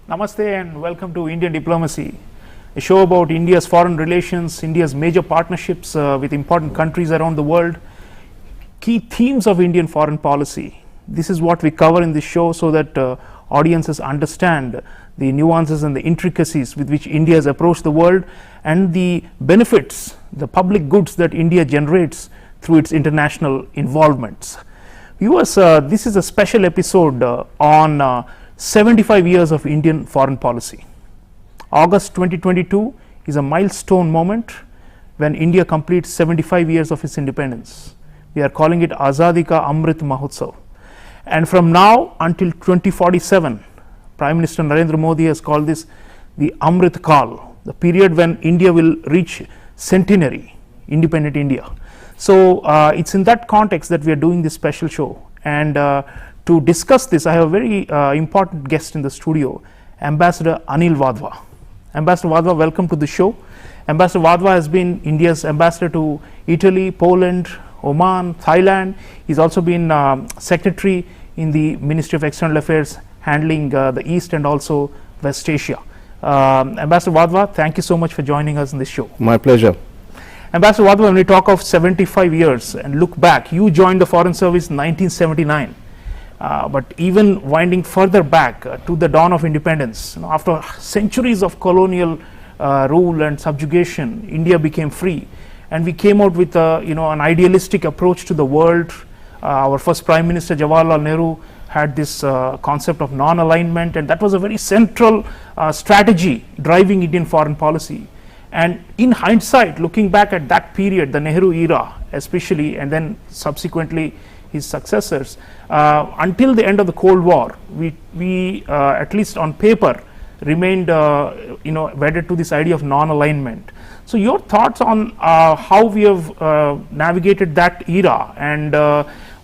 Namaste and welcome to Indian Diplomacy, a show about India's foreign relations, India's major partnerships with important countries around the world, key themes of Indian foreign policy. This is what we cover in this show so that audiences understand the nuances and the intricacies with which India has approached the world and the benefits, the public goods that India generates through its international involvements. Viewers, this is a special episode on 75 years of Indian foreign policy. August 2022 is a milestone moment when India completes 75 years of its independence. We are calling it Azadi Ka Amrit Mahotsav. And from now until 2047, Prime Minister Narendra Modi has called this the Amrit Kaal, the period when India will reach centenary, independent India. So it's in that context that we are doing this special show. And to discuss this, I have a very important guest in the studio, Ambassador Anil Wadhwa. Ambassador Wadhwa, welcome to the show. Ambassador Wadhwa has been India's ambassador to Italy, Poland, Oman, Thailand. He's also been secretary in the Ministry of External Affairs, handling the East and also West Asia. Ambassador Wadhwa, thank you so much for joining us in this show. My pleasure. Ambassador Wadhwa, when we talk of 75 years and look back, you joined the Foreign Service in 1979. But even winding further back to the dawn of independence, after centuries of colonial rule and subjugation, India became free, and we came out with an idealistic approach to the world. Our first Prime Minister Jawaharlal Nehru had this concept of non-alignment, and that was a very central strategy driving Indian foreign policy. And in hindsight, looking back at that period, the Nehru era especially, and then subsequently his successors, until the end of the Cold War, we at least on paper remained wedded to this idea of non-alignment. So your thoughts on how we have navigated that era, and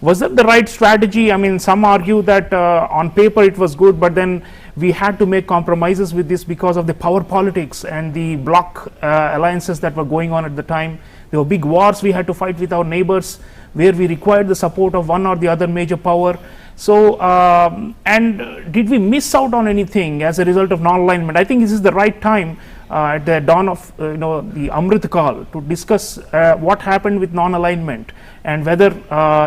was that the right strategy? I mean, some argue that on paper it was good, but then we had to make compromises with this because of the power politics and the bloc alliances that were going on at the time. There were big wars we had to fight with our neighbors, where we required the support of one or the other major power. So, and did we miss out on anything as a result of non-alignment? I think this is the right time at the dawn of the Amrit Kaal to discuss what happened with non-alignment and whether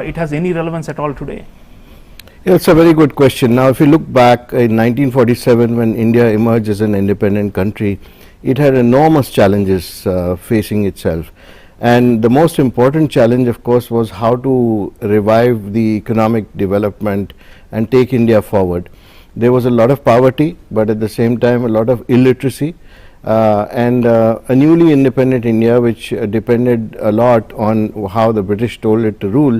it has any relevance at all today. Yeah, it's a very good question. Now, if you look back in 1947, when India emerged as an independent country, it had enormous challenges facing itself. And the most important challenge, of course, was how to revive the economic development and take India forward. There was a lot of poverty, but at the same time, a lot of illiteracy. And a newly independent India, which depended a lot on how the British told it to rule,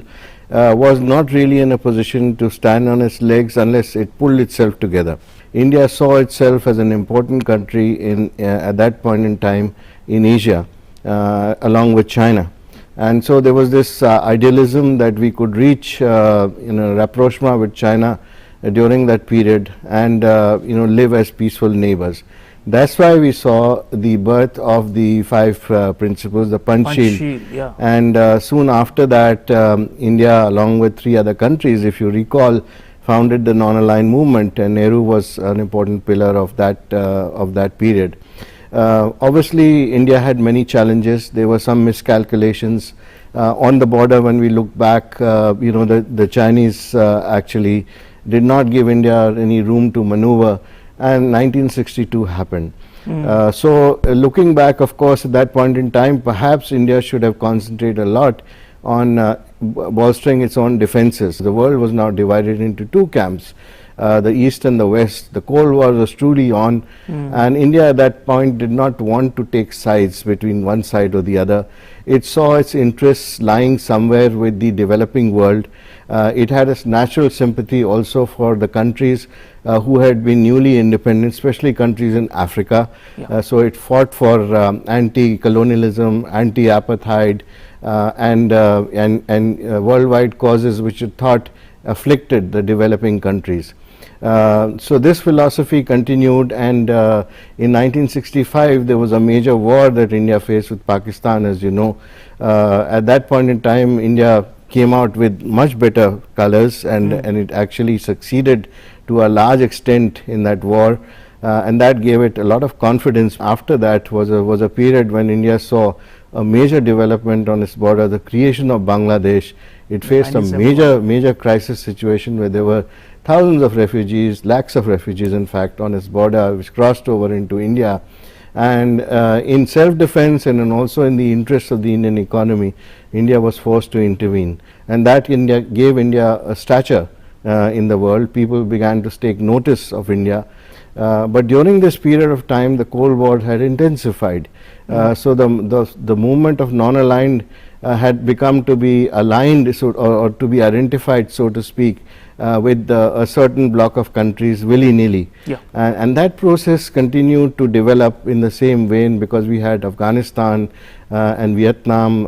was not really in a position to stand on its legs unless it pulled itself together. India saw itself as an important country at that point in time in Asia, along with China. And so there was this idealism that we could reach rapprochement with China during that period and live as peaceful neighbors. That's why we saw the birth of the five principles, the Panchsheel. Yeah. And soon after that, India, along with three other countries, if you recall, founded the non-aligned movement, and Nehru was an important pillar of that period. Obviously, India had many challenges. There were some miscalculations on the border. When we look back, the Chinese actually did not give India any room to maneuver, and 1962 happened. So looking back, of course, at that point in time, perhaps India should have concentrated a lot on bolstering its own defenses. The world was now divided into two camps, the East and the West. The Cold War was truly on, and India at that point did not want to take sides between one side or the other. It saw its interests lying somewhere with the developing world. It had a natural sympathy also for the countries who had been newly independent, especially countries in Africa. Yeah. So it fought for anti-colonialism, anti-apartheid, and worldwide causes which it thought afflicted the developing countries. So this philosophy continued, and in 1965 there was a major war that India faced with Pakistan, as you know. At that point in time, India came out with much better colors, and it actually succeeded to a large extent in that war. and that gave it a lot of confidence. After that was a period when India saw a major development on its border, the creation of Bangladesh. It faced a major crisis situation where there were thousands of refugees, lakhs of refugees in fact, on its border, which crossed over into India. And in self-defense and also in the interests of the Indian economy, India was forced to intervene, and that gave India a stature in the world. People began to take notice of India. But during this period of time, the Cold War had intensified. So the movement of non-aligned had become to be aligned, or to be identified, so to speak, with a certain block of countries willy-nilly. Yeah. And that process continued to develop in the same vein, because we had Afghanistan and Vietnam,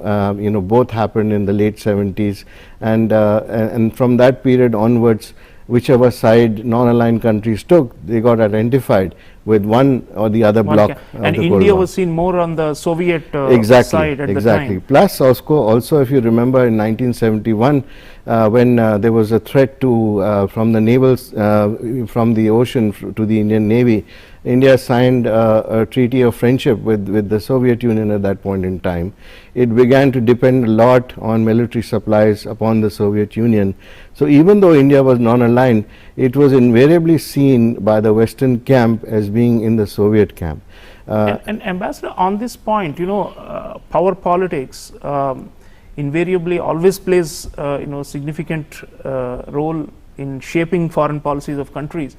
both happened in the late 70s, and from that period onwards, whichever side non-aligned countries took, they got identified with one or the other bloc. And India was seen more on the Soviet side at the time. Plus also if you remember in 1971, when there was a threat to from the navals from the ocean to the Indian Navy, India signed a treaty of friendship with the Soviet Union at that point in time. It began to depend a lot on military supplies upon the Soviet Union. So even though India was non-aligned, it was invariably seen by the Western camp as being in the Soviet camp. And Ambassador, on this point, power politics invariably always plays significant role in shaping foreign policies of countries,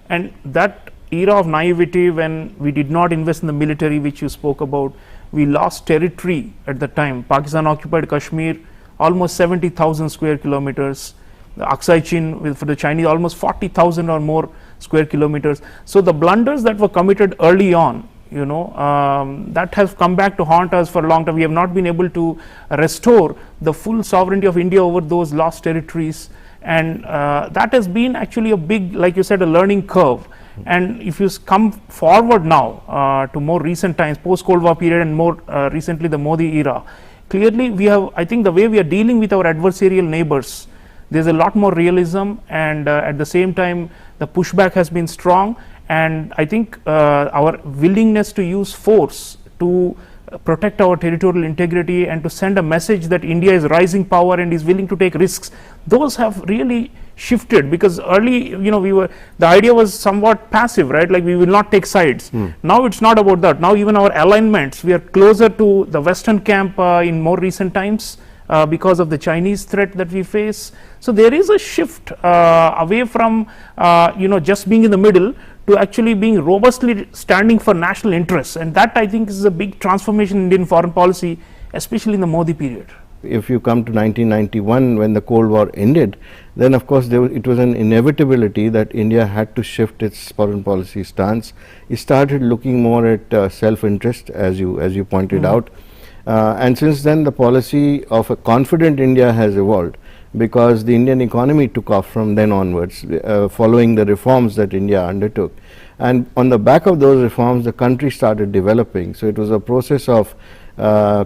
and that era of naivety when we did not invest in the military, which you spoke about, we lost territory at the time. Pakistan occupied Kashmir, almost 70,000 square kilometers. The Aksai Chin for the Chinese, almost 40,000 or more square kilometers. So the blunders that were committed early on, that has come back to haunt us for a long time. We have not been able to restore the full sovereignty of India over those lost territories, and that has been actually a big, like you said, a learning curve. And if you come forward now to more recent times, post-Cold War period, and more recently the Modi era, clearly we have, I think the way we are dealing with our adversarial neighbors, there's a lot more realism, and at the same time the pushback has been strong, and I think our willingness to use force to protect our territorial integrity and to send a message that India is rising power and is willing to take risks, those have really shifted. Because early, the idea was somewhat passive, right? Like we will not take sides. Now it's not about that. Now even our alignments, we are closer to the Western camp in more recent times because of the Chinese threat that we face. So there is a shift away from just being in the middle to actually being robustly standing for national interests, and that I think is a big transformation in Indian foreign policy, especially in the Modi period. If you come to 1991, when the Cold War ended, then of course it was an inevitability that India had to shift its foreign policy stance. It started looking more at self-interest, as you pointed out, and since then the policy of a confident India has evolved, because the Indian economy took off from then onwards, following the reforms that India undertook, and on the back of those reforms the country started developing. So it was a process of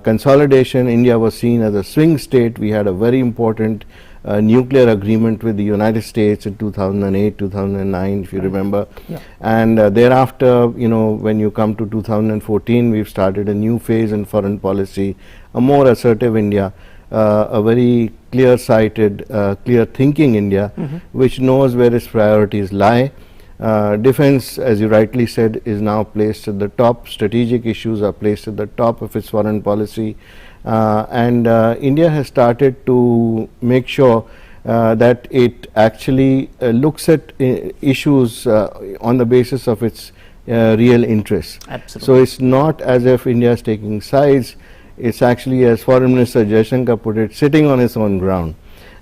consolidation. India was seen as a swing state. We had a very important nuclear agreement with the United States in 2008, 2009, if you remember. Yeah. And thereafter, when you come to 2014, we've started a new phase in foreign policy, a more assertive India, a very clear-sighted, clear-thinking India, which knows where its priorities lie. Defense, as you rightly said, is now placed at the top. Strategic issues are placed at the top of its foreign policy, and India has started to make sure that it actually looks at issues on the basis of its real interests. Absolutely. So it's not as if India is taking sides. It's actually, as Foreign Minister Jaishankar put it, sitting on its own ground.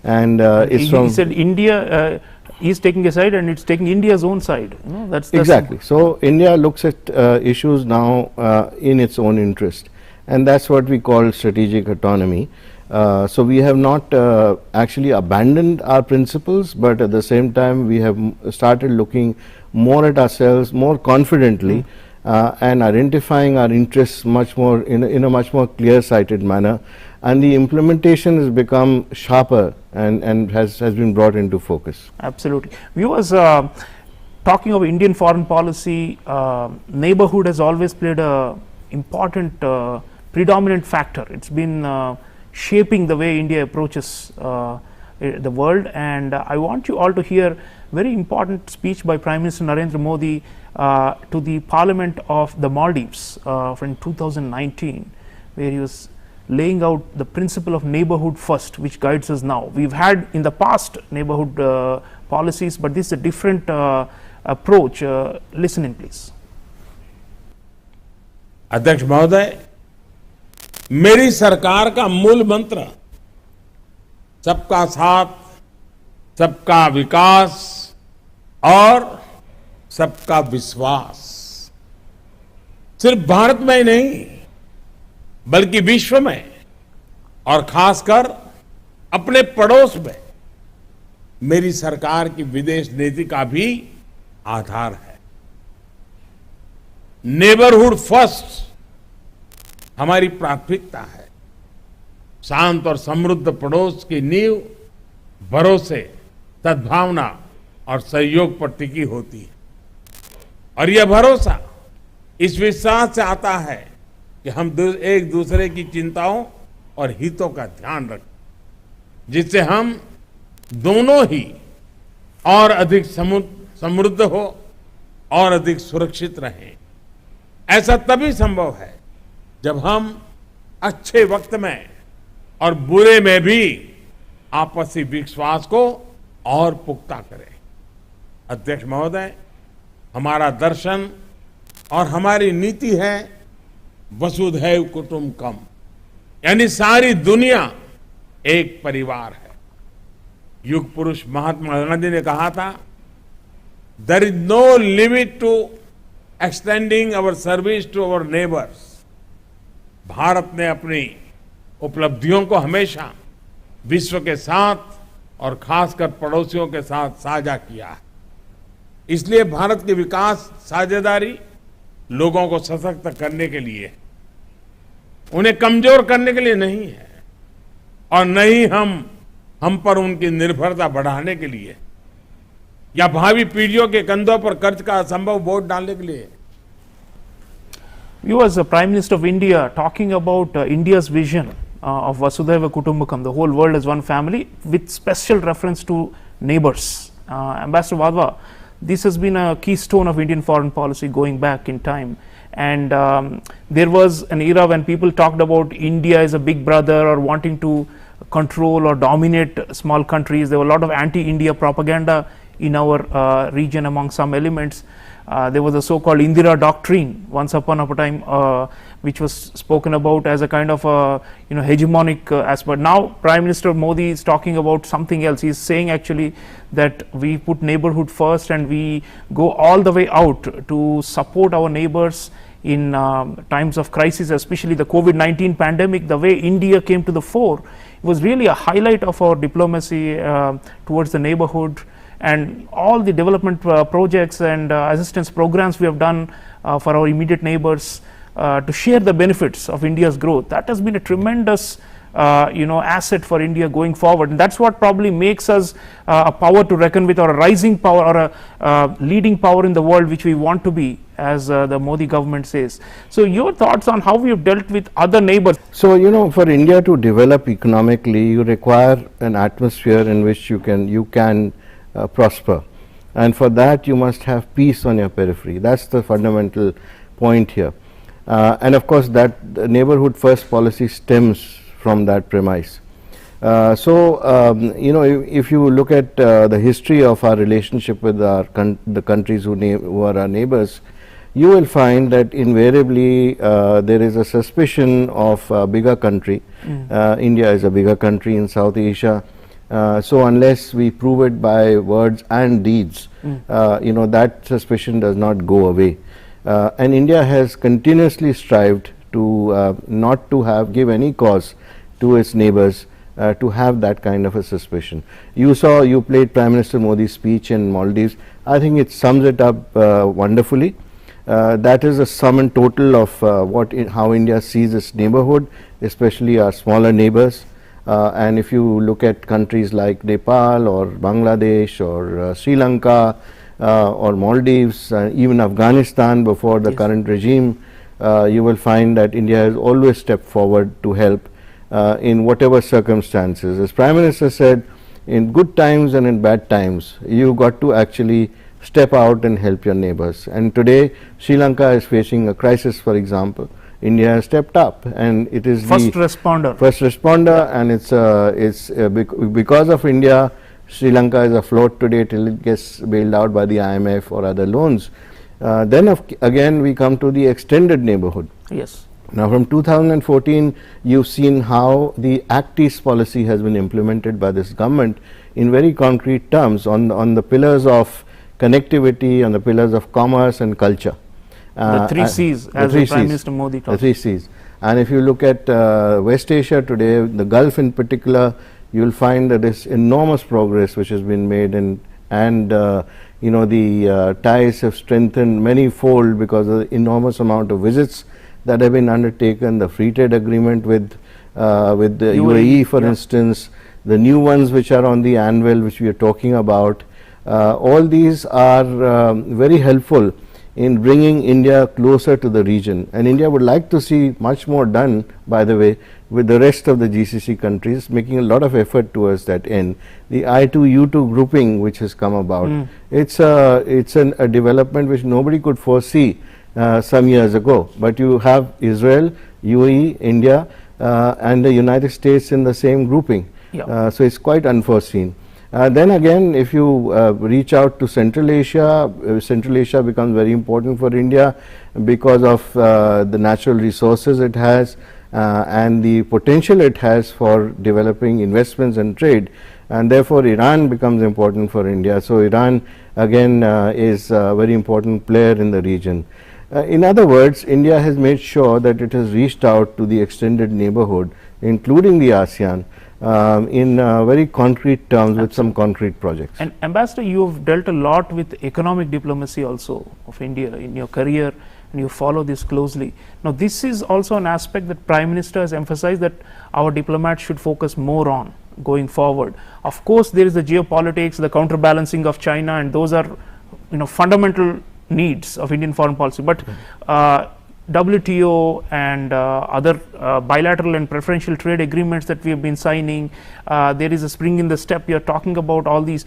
And he said India is taking a side and it's taking India's own side. That's exactly. So India looks at issues now in its own interest, and that's what we call strategic autonomy. So we have not actually abandoned our principles, but at the same time we have started looking more at ourselves more confidently, and identifying our interests much more in a much more clear-sighted manner, and the implementation has become sharper and has been brought into focus. Absolutely. Viewers, talking of Indian foreign policy, neighborhood has always played a important, predominant factor. It's been shaping the way India approaches the world, and I want you all to hear very important speech by Prime Minister Narendra Modi to the Parliament of the Maldives from 2019, where he was laying out the principle of neighborhood first, which guides us now. We've had in the past neighborhood policies, but this is a different approach. Listen in, please. अध्यक्ष महोदय, मेरी सरकार का मूल मंत्र सबका साथ, सबका विकास और सबका विश्वास सिर्फ भारत में ही नहीं बल्कि विश्व में और खासकर अपने पड़ोस में मेरी सरकार की विदेश नीति का भी आधार है। नेबरहुड फर्स्ट हमारी प्राथमिकता है। शांत और समृद्ध पड़ोस की नींव भरोसे, सद्भावना और सहयोग पर टिकी होती है और यह भरोसा इस विश्वास से आता है कि हम एक दूसरे की चिंताओं और हितों का ध्यान रखें, जिससे हम दोनों ही और अधिक समृद्ध हो और अधिक सुरक्षित रहें। ऐसा तभी संभव है जब हम अच्छे वक्त में और बुरे में भी आपसी विश्वास को और पुख्ता करें। अध्यक्ष महोदय, हमारा दर्शन और हमारी नीति है वसुधैव कुटुंबकम, यानी सारी दुनिया एक परिवार है। युग पुरुष महात्मा गांधी ने कहा था, there is no limit to extending our service to our neighbours. Bharat ने अपनी उपलब्धियों को हमेशा विश्व के साथ और खासकर पड़ोसियों के साथ साझा किया है। इसलिए भारत की विकास साझेदारी लोगों को सशक्त करने के लिए, उन्हें कमजोर करने के लिए नहीं है और न ही हम पर उनकी निर्भरता बढ़ाने के लिए या भावी पीढ़ियों के कंधों पर कर्ज का असंभव बोझ डालने के लिए। You was the Prime Minister of India talking about India's vision of Vasudhaiva Kutumbakam, the whole world as one family, with special reference to neighbors. Ambassador Wadhwa, this has been a keystone of Indian foreign policy going back in time, and there was an era when people talked about India as a big brother or wanting to control or dominate small countries. There were a lot of anti-India propaganda in our region among some elements. There was a so-called Indira doctrine once upon a time, which was spoken about as a kind of hegemonic aspect. Now Prime Minister Modi is talking about something else. He is saying actually that we put neighborhood first and we go all the way out to support our neighbors in times of crisis, especially the COVID-19 pandemic. The way India came to the fore was really a highlight of our diplomacy towards the neighborhood, and all the development projects and assistance programs we have done for our immediate neighbors to share the benefits of India's growth. That has been a tremendous asset for India going forward, and that's what probably makes us a power to reckon with, or a rising power, or a leading power in the world, which we want to be, as the Modi government says. So your thoughts on how we have dealt with other neighbors? So for India to develop economically, you require an atmosphere in which you can prosper, and for that you must have peace on your periphery. That's the fundamental point here, and of course that neighborhood first policy stems from that premise. If you look at the history of our relationship with the countries who are our neighbors, you will find that invariably there is a suspicion of a bigger country. India is a bigger country in South Asia. So unless we prove it by words and deeds, that suspicion does not go away. And India has continuously strived to not to give any cause to its neighbors to have that kind of a suspicion. You played Prime Minister Modi's speech in Maldives. I think it sums it up wonderfully. That is a sum and total of how India sees its neighborhood, especially our smaller neighbors. And if you look at countries like Nepal or Bangladesh or Sri Lanka, or Maldives, even Afghanistan before the current regime, you will find that India has always stepped forward to help in whatever circumstances. As Prime Minister said, in good times and in bad times, you got to actually step out and help your neighbors. And today, Sri Lanka is facing a crisis, for example. India has stepped up, and it is First the responder, and it's because of India, Sri Lanka is afloat today till it gets bailed out by the IMF or other loans. Then again we come to the extended neighborhood. Yes. Now from 2014, you've seen how the Act East policy has been implemented by this government in very concrete terms on the pillars of connectivity, on the pillars of commerce and culture. The three C's, as Prime Minister Modi talked. The three C's. And if you look at West Asia today, the Gulf in particular, you will find that there's enormous progress which has been made, and you know, the ties have strengthened many-fold because of the enormous amount of visits that have been undertaken, the free trade agreement with the UAE, for instance, the new ones which are on the anvil, which we are talking about. All these are very helpful in bringing India closer to the region, and India would like to see much more done, by the way, with the rest of the GCC countries, making a lot of effort towards that end. The I2U2 grouping which has come about, it's a development which nobody could foresee some years ago, but you have Israel, UAE, India and the United States in the same grouping. So it's quite unforeseen. Then again, if you reach out to Central Asia, Central Asia becomes very important for India because of the natural resources it has and the potential it has for developing investments and trade, and therefore Iran becomes important for India. So Iran again is a very important player in the region. In other words, India has made sure that it has reached out to the extended neighborhood, including the ASEAN, in very concrete terms. Absolutely. With some concrete projects. And Ambassador, you have dealt a lot with economic diplomacy also of India in your career, and you follow this closely. Now this is also an aspect that Prime Minister has emphasized that our diplomats should focus more on going forward. Of course there is the geopolitics, the counterbalancing of China, and those are, you know, fundamental needs of Indian foreign policy, but WTO and other bilateral and preferential trade agreements that we have been signing, there is a spring in the step. You are talking about all these.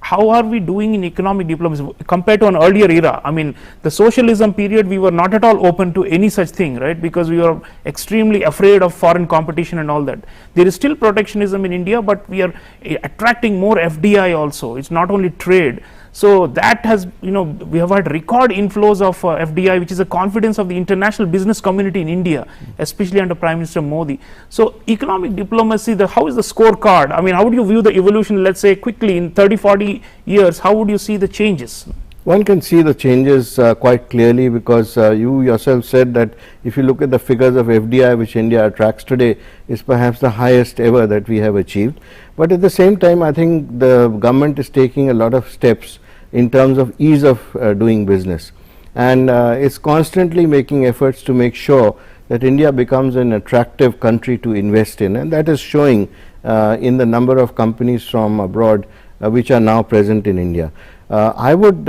How are we doing in economic diplomacy compared to an earlier era? I mean, the socialism period, we were not at all open to any such thing, right? Because we were extremely afraid of foreign competition and all that. There is still protectionism in India, but we are attracting more FDI also. It's not only trade. So that has, you know, we have had record inflows of FDI, which is a confidence of the international business community in India, especially under Prime Minister Modi. So economic diplomacy, how is the scorecard? I mean, how would you view the evolution, let's say quickly in 30-40 years, how would you see the changes? One can see the changes quite clearly, because you yourself said that if you look at the figures of FDI which India attracts today, is perhaps the highest ever that we have achieved. But at the same time, I think the government is taking a lot of steps in terms of ease of doing business, and it's constantly making efforts to make sure that India becomes an attractive country to invest in, and that is showing in the number of companies from abroad which are now present in India. I would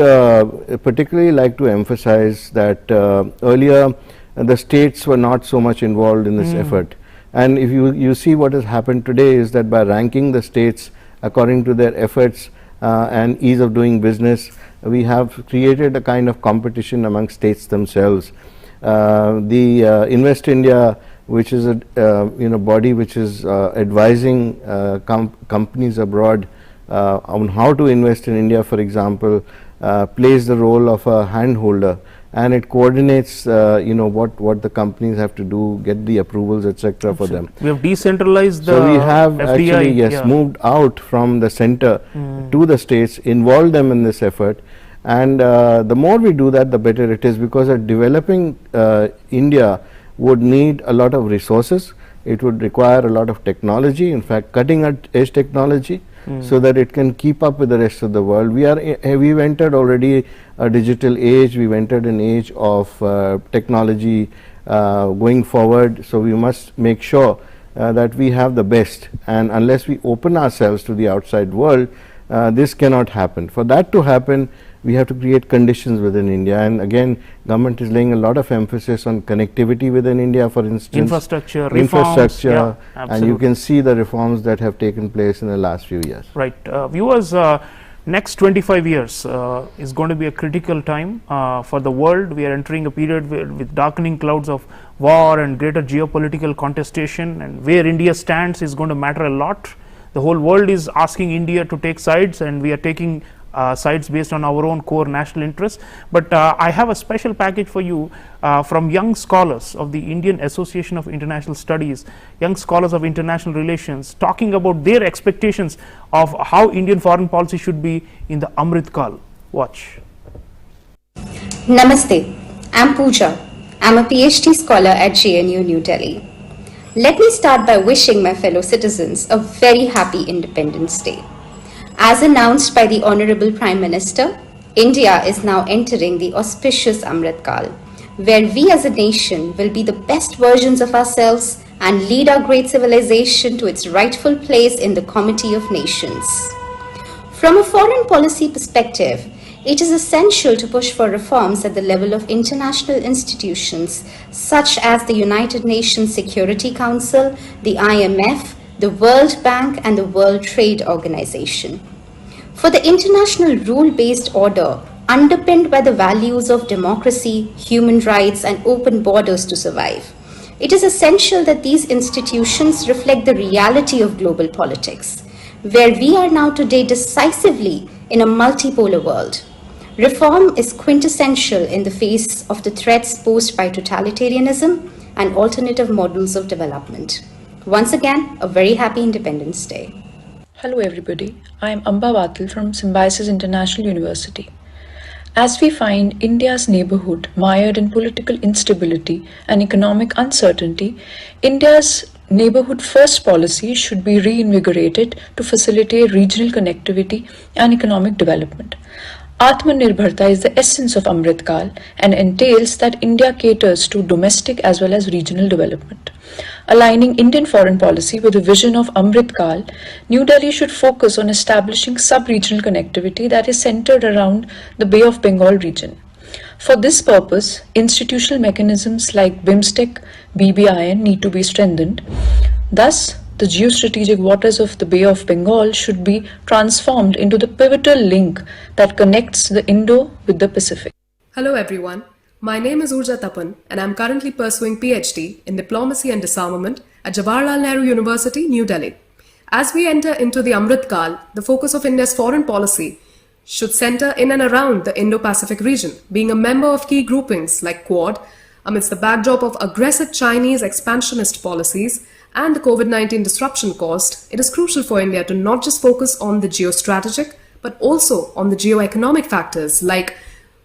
particularly like to emphasize that earlier the states were not so much involved in this effort, and if you see what has happened today is that by ranking the states according to their efforts and ease of doing business, we have created a kind of competition among states themselves. The Invest India, which is a body which is advising companies abroad on how to invest in India, for example, plays the role of a handholder, and it coordinates what the companies have to do, get the approvals, etc. for them. We have decentralized the So we have FDI, actually moved out from the center to the states, involved them in this effort, and the more we do that, the better it is, because a developing India would need a lot of resources. It would require a lot of technology, in fact cutting edge technology, so that it can keep up with the rest of the world. We've entered already a digital age, we've entered an age of technology going forward, so we must make sure that we have the best, and unless we open ourselves to the outside world, this cannot happen. For that to happen, we have to create conditions within India, and again, government is laying a lot of emphasis on connectivity within India, for instance. Infrastructure, reforms, yeah, and you can see the reforms that have taken place in the last few years. Right. Viewers, next 25 years is going to be a critical time for the world. We are entering a period with darkening clouds of war and greater geopolitical contestation, and where India stands is going to matter a lot. The whole world is asking India to take sides, and we are taking sides based on our own core national interests. But I have a special package for you from young scholars of the Indian Association of International Studies, young scholars of international relations, talking about their expectations of how Indian foreign policy should be in the Amrit Kaal. Watch. Namaste, I'm Pooja. I'm a PhD scholar at JNU New Delhi. Let me start by wishing my fellow citizens a very happy Independence Day. As announced by the Honorable Prime Minister, India is now entering the auspicious Amrit Kaal, where we as a nation will be the best versions of ourselves and lead our great civilization to its rightful place in the comity of nations. From a foreign policy perspective, it is essential to push for reforms at the level of international institutions such as the United Nations Security Council, the IMF, the World Bank and the World Trade Organization. For the international rule-based order, underpinned by the values of democracy, human rights and open borders to survive, it is essential that these institutions reflect the reality of global politics, where we are now today decisively in a multipolar world. Reform is quintessential in the face of the threats posed by totalitarianism and alternative models of development. Once again, a very happy Independence Day. Hello everybody, I am Amba Vatil from Symbiosis International University. As we find India's neighborhood mired in political instability and economic uncertainty, India's neighborhood first policy should be reinvigorated to facilitate regional connectivity and economic development. Atmanirbharta is the essence of Amrit Kaal and entails that India caters to domestic as well as regional development. Aligning Indian foreign policy with the vision of Amrit Kaal, New Delhi should focus on establishing sub-regional connectivity that is centered around the Bay of Bengal region. For this purpose, institutional mechanisms like BIMSTEC, BBIN need to be strengthened. Thus, the geostrategic waters of the Bay of Bengal should be transformed into the pivotal link that connects the Indo with the Pacific. Hello everyone, my name is Urja Tapan and I am currently pursuing PhD in Diplomacy and Disarmament at Jawaharlal Nehru University, New Delhi. As we enter into the Amrit Kaal, the focus of India's foreign policy should center in and around the Indo-Pacific region, being a member of key groupings like Quad, amidst the backdrop of aggressive Chinese expansionist policies and the COVID-19 disruption caused. It is crucial for India to not just focus on the geostrategic, but also on the geoeconomic factors like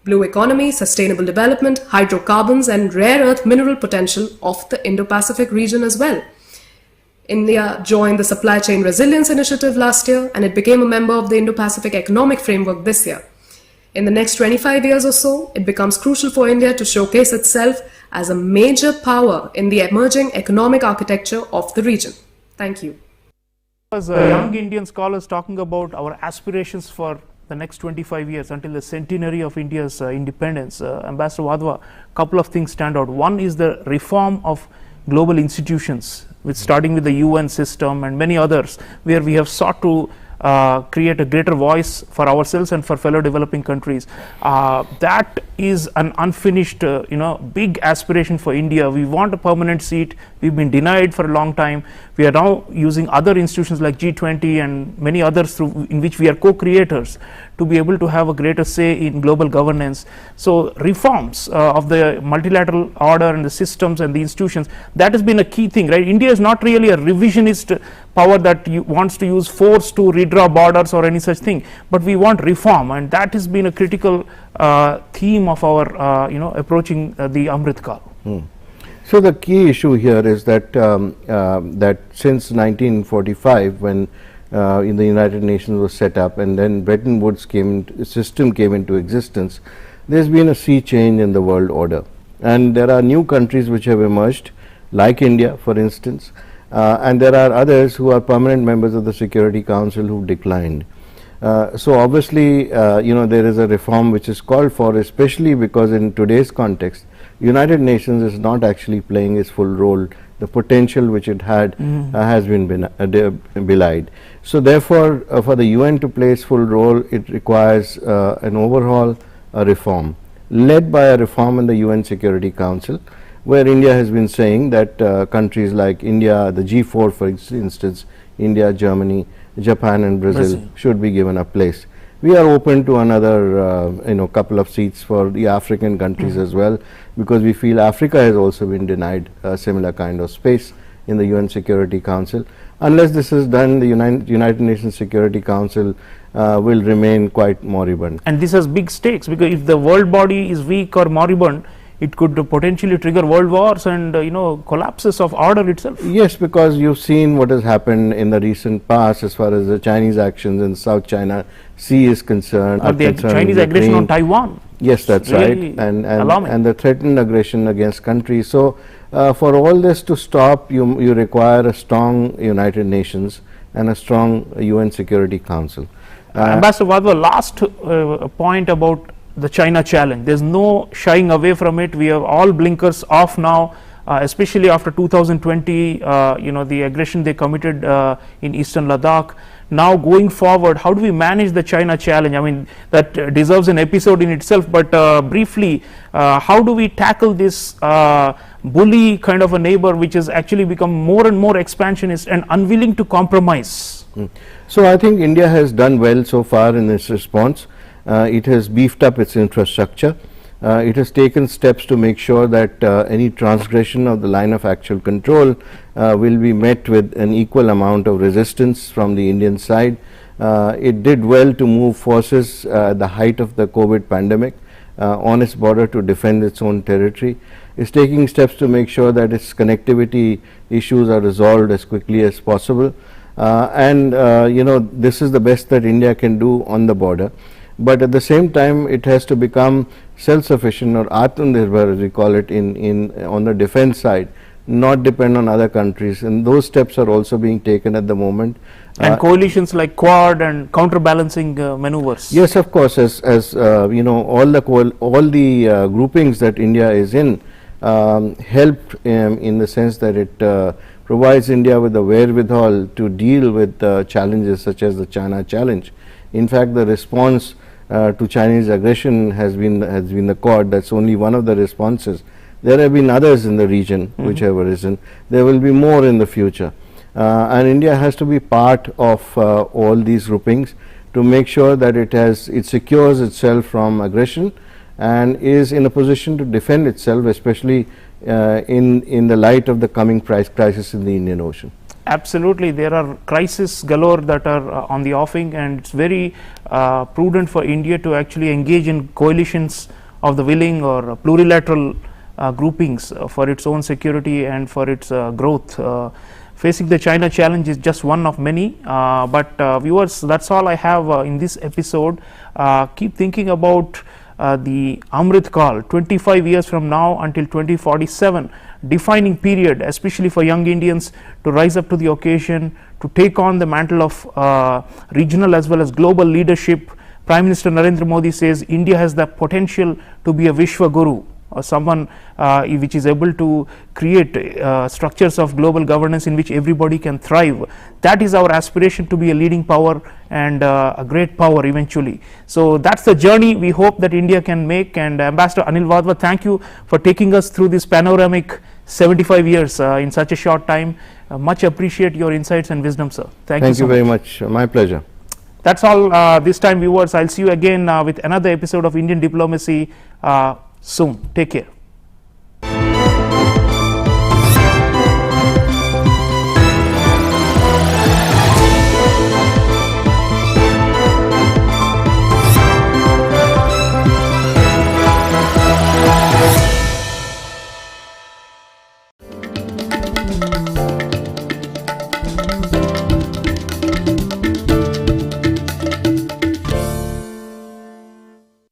blue economy, sustainable development, hydrocarbons and rare earth mineral potential of the Indo-Pacific region as well. India joined the Supply Chain Resilience Initiative last year and it became a member of the Indo-Pacific Economic Framework this year. In the next 25 years or so, it becomes crucial for India to showcase itself as a major power in the emerging economic architecture of the region. Thank you. As young Indian scholars talking about our aspirations for the next 25 years until the centenary of India's independence, Ambassador Wadhwa, a couple of things stand out. One is the reform of global institutions, starting with the UN system and many others, where we have sought to create a greater voice for ourselves and for fellow developing countries. That is an unfinished, big aspiration for India. We want a permanent seat. We've been denied for a long time. We are now using other institutions like G20 and many others in which we are co-creators to be able to have a greater say in global governance. So reforms of the multilateral order and the systems and the institutions, that has been a key thing, right? India is not really a revisionist power that wants to use force to redraw borders or any such thing, but we want reform, and that has been a critical theme of our approaching the Amrit Kaal. So the key issue here is that that since 1945, when in the United Nations was set up and then Bretton Woods system came into existence, there's been a sea change in the world order, and there are new countries which have emerged, like India for instance, and there are others who are permanent members of the Security Council who declined. So obviously, there is a reform which is called for, especially because in today's context, United Nations is not actually playing its full role. The potential which it had has been belied. So therefore, for the UN to play its full role, it requires an overhaul, a reform, led by a reform in the UN Security Council, where India has been saying that countries like India, the G4 for instance, India, Germany, Japan and Brazil should be given a place. We are open to another couple of seats for the African countries as well, because we feel Africa has also been denied a similar kind of space in the UN Security Council. Unless this is done, the United Nations Security Council will remain quite moribund. And this has big stakes, because if the world body is weak or moribund, it could potentially trigger world wars and collapses of order itself. Yes, because you've seen what has happened in the recent past as far as the Chinese actions in South China Sea is concerned. Or the Chinese aggression on Taiwan. Yes, that's really right, and the threatened aggression against countries. So for all this to stop, you require a strong United Nations and a strong UN Security Council. Ambassador Wadhwa, last point about the China challenge. There's no shying away from it. We have all blinkers off now, especially after 2020, the aggression they committed in eastern Ladakh. Now going forward, how do we manage the China challenge? I mean, that deserves an episode in itself, but briefly, how do we tackle this bully kind of a neighbor which has actually become more and more expansionist and unwilling to compromise? So I think India has done well so far in its response. It has beefed up its infrastructure. It has taken steps to make sure that any transgression of the line of actual control will be met with an equal amount of resistance from the Indian side. It did well to move forces at the height of the COVID pandemic on its border to defend its own territory. It's taking steps to make sure that its connectivity issues are resolved as quickly as possible. This is the best that India can do on the border. But at the same time, it has to become self-sufficient, or Atmanirbhar as we call it on the defense side, not depend on other countries, and those steps are also being taken at the moment. And coalitions like Quad and counterbalancing maneuvers. Yes, of course, as all the groupings that India is in help in the sense that it provides India with the wherewithal to deal with challenges such as the China challenge. In fact, the response to Chinese aggression has been the Quad. That's only one of the responses. There have been others in the region which have arisen. There will be more in the future, and India has to be part of all these groupings to make sure that it secures itself from aggression and is in a position to defend itself, especially in the light of the coming crisis in the Indian Ocean. Absolutely, there are crises galore that are on the offing, and it's very prudent for India to actually engage in coalitions of the willing or plurilateral groupings for its own security and for its growth. Facing the China challenge is just one of many, but viewers, that's all I have in this episode. Keep thinking about the Amrit Kaal, 25 years from now until 2047, defining period, especially for young Indians to rise up to the occasion, to take on the mantle of regional as well as global leadership. Prime Minister Narendra Modi says India has the potential to be a Vishwa Guru, or someone which is able to create structures of global governance in which everybody can thrive. That is our aspiration, to be a leading power and a great power eventually. So that's the journey we hope that India can make. And Ambassador Anil Wadhwa, thank you for taking us through this panoramic 75 years in such a short time. Much appreciate your insights and wisdom, sir. Thank you so very much. My pleasure. That's all this time, viewers. I'll see you again with another episode of Indian Diplomacy soon. Take care.